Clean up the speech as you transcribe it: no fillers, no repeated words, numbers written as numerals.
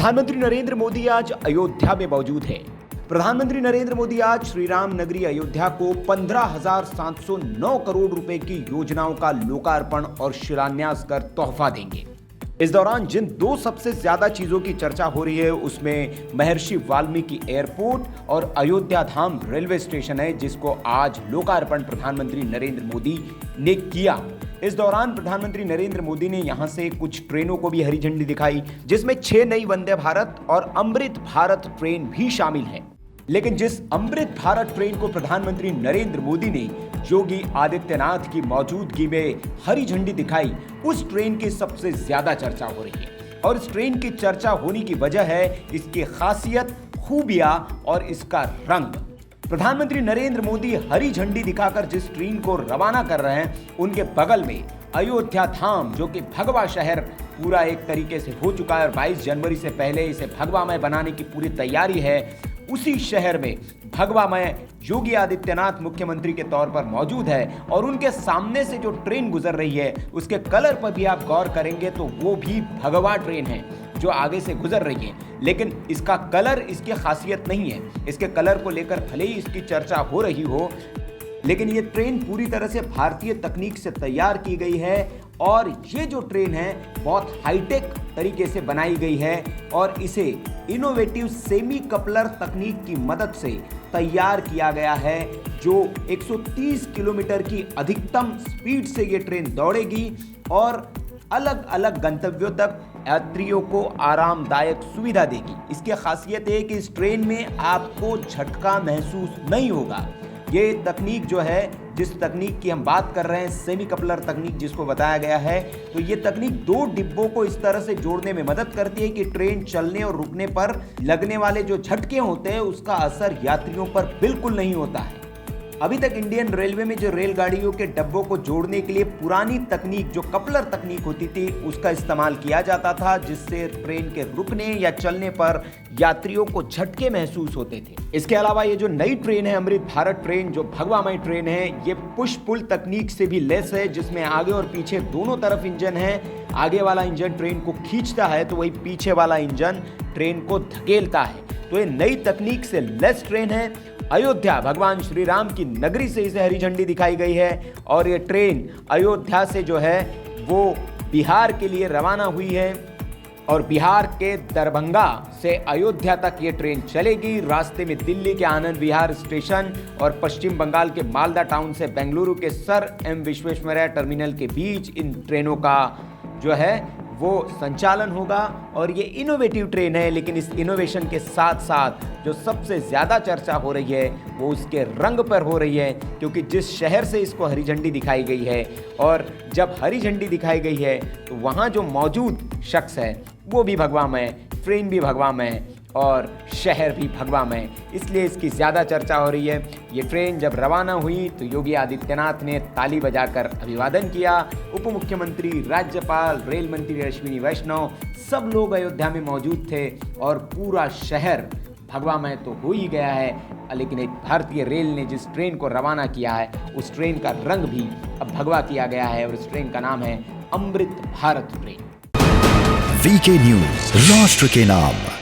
प्रधानमंत्री नरेंद्र मोदी आज अयोध्या में मौजूद हैं। प्रधानमंत्री नरेंद्र मोदी आज श्री राम नगरी अयोध्या को 15,709 करोड़ रुपए की योजनाओं का लोकार्पण और शिलान्यास कर तोहफा देंगे। इस दौरान जिन दो सबसे ज्यादा चीजों की चर्चा हो रही है उसमें महर्षि वाल्मीकि एयरपोर्ट और अयोध्या धाम रेलवे स्टेशन है, जिसको आज लोकार्पण प्रधानमंत्री नरेंद्र मोदी ने किया। इस दौरान प्रधानमंत्री नरेंद्र मोदी ने यहां से कुछ ट्रेनों को भी हरी झंडी दिखाई, जिसमें 6 नई वंदे भारत और अमृत भारत ट्रेन भी शामिल है। लेकिन जिस अमृत भारत ट्रेन को प्रधानमंत्री नरेंद्र मोदी ने योगी आदित्यनाथ की मौजूदगी में हरी झंडी दिखाई, उस ट्रेन की सबसे ज्यादा चर्चा हो रही है। और इस ट्रेन की चर्चा होने की वजह है इसकी खासियत, खूबियां और इसका रंग। प्रधानमंत्री नरेंद्र मोदी हरी झंडी दिखाकर जिस ट्रेन को रवाना कर रहे हैं, उनके बगल में अयोध्या धाम, जो कि भगवा शहर पूरा एक तरीके से हो चुका है और 22 जनवरी से पहले इसे भगवामय बनाने की पूरी तैयारी है, उसी शहर में भगवामय योगी आदित्यनाथ मुख्यमंत्री के तौर पर मौजूद है। और उनके सामने से जो ट्रेन गुजर रही है उसके कलर पर भी आप गौर करेंगे तो वो भी भगवा ट्रेन है जो आगे से गुजर रही है। लेकिन इसका कलर इसकी खासियत नहीं है। इसके कलर को लेकर भले ही इसकी चर्चा हो रही हो, लेकिन ये ट्रेन पूरी तरह से भारतीय तकनीक से तैयार की गई है। और ये जो ट्रेन है बहुत हाईटेक तरीके से बनाई गई है और इसे इनोवेटिव सेमी कपलर तकनीक की मदद से तैयार किया गया है, जो 130 किलोमीटर की अधिकतम स्पीड से ये ट्रेन दौड़ेगी और अलग अलग गंतव्यों तक यात्रियों को आरामदायक सुविधा देगी। इसकी खासियत है कि इस ट्रेन में आपको झटका महसूस नहीं होगा। ये तकनीक जो है, जिस तकनीक की हम बात कर रहे हैं, सेमी कपलर तकनीक जिसको बताया गया है, तो ये तकनीक 2 डिब्बों को इस तरह से जोड़ने में मदद करती है कि ट्रेन चलने और रुकने पर लगने वाले जो झटके होते हैं उसका असर यात्रियों पर बिल्कुल नहीं होता है। अभी तक इंडियन रेलवे में जो रेलगाड़ियों के डब्बों को जोड़ने के लिए पुरानी तकनीक, जो कपलर तकनीक होती थी, उसका इस्तेमाल किया जाता था, जिससे ट्रेन के रुकने या चलने पर यात्रियों को झटके महसूस होते थे। इसके अलावा ये जो नई ट्रेन है अमृत भारत ट्रेन, जो भगवामय ट्रेन है, ये पुश पुल तकनीक से भी लैस है, जिसमें आगे और पीछे दोनों तरफ इंजन है। आगे वाला इंजन ट्रेन को खींचता है तो वही पीछे वाला इंजन ट्रेन को धकेलता है। तो ये नई तकनीक से लैस ट्रेन है। अयोध्या भगवान श्री राम की नगरी से इसे हरी झंडी दिखाई गई है और ये ट्रेन अयोध्या से जो है वो बिहार के लिए रवाना हुई है और बिहार के दरभंगा से अयोध्या तक ये ट्रेन चलेगी। रास्ते में दिल्ली के आनंद विहार स्टेशन और पश्चिम बंगाल के मालदा टाउन से बेंगलुरु के सर एम विश्वेश्वरैया टर्मिनल के बीच इन ट्रेनों का जो है वो संचालन होगा। और ये इनोवेटिव ट्रेन है, लेकिन इस इनोवेशन के साथ साथ जो सबसे ज़्यादा चर्चा हो रही है वो उसके रंग पर हो रही है, क्योंकि जिस शहर से इसको हरी झंडी दिखाई गई है और जब हरी झंडी दिखाई गई है तो वहाँ जो मौजूद शख्स है वो भी भगवामय, ट्रेन भी भगवामय और शहर भी भगवामय, इसलिए इसकी ज़्यादा चर्चा हो रही है। ये ट्रेन जब रवाना हुई तो योगी आदित्यनाथ ने ताली बजाकर अभिवादन किया। उप मुख्यमंत्री, राज्यपाल, रेल मंत्री अश्विनी वैष्णव, सब लोग अयोध्या में मौजूद थे और पूरा शहर भगवामय तो हो ही गया है, लेकिन एक भारतीय रेल ने जिस ट्रेन को रवाना किया है उस ट्रेन का रंग भी अब भगवा किया गया है और उस ट्रेन का नाम है Amrit Bharat train. VK news, राष्ट्र के नाम।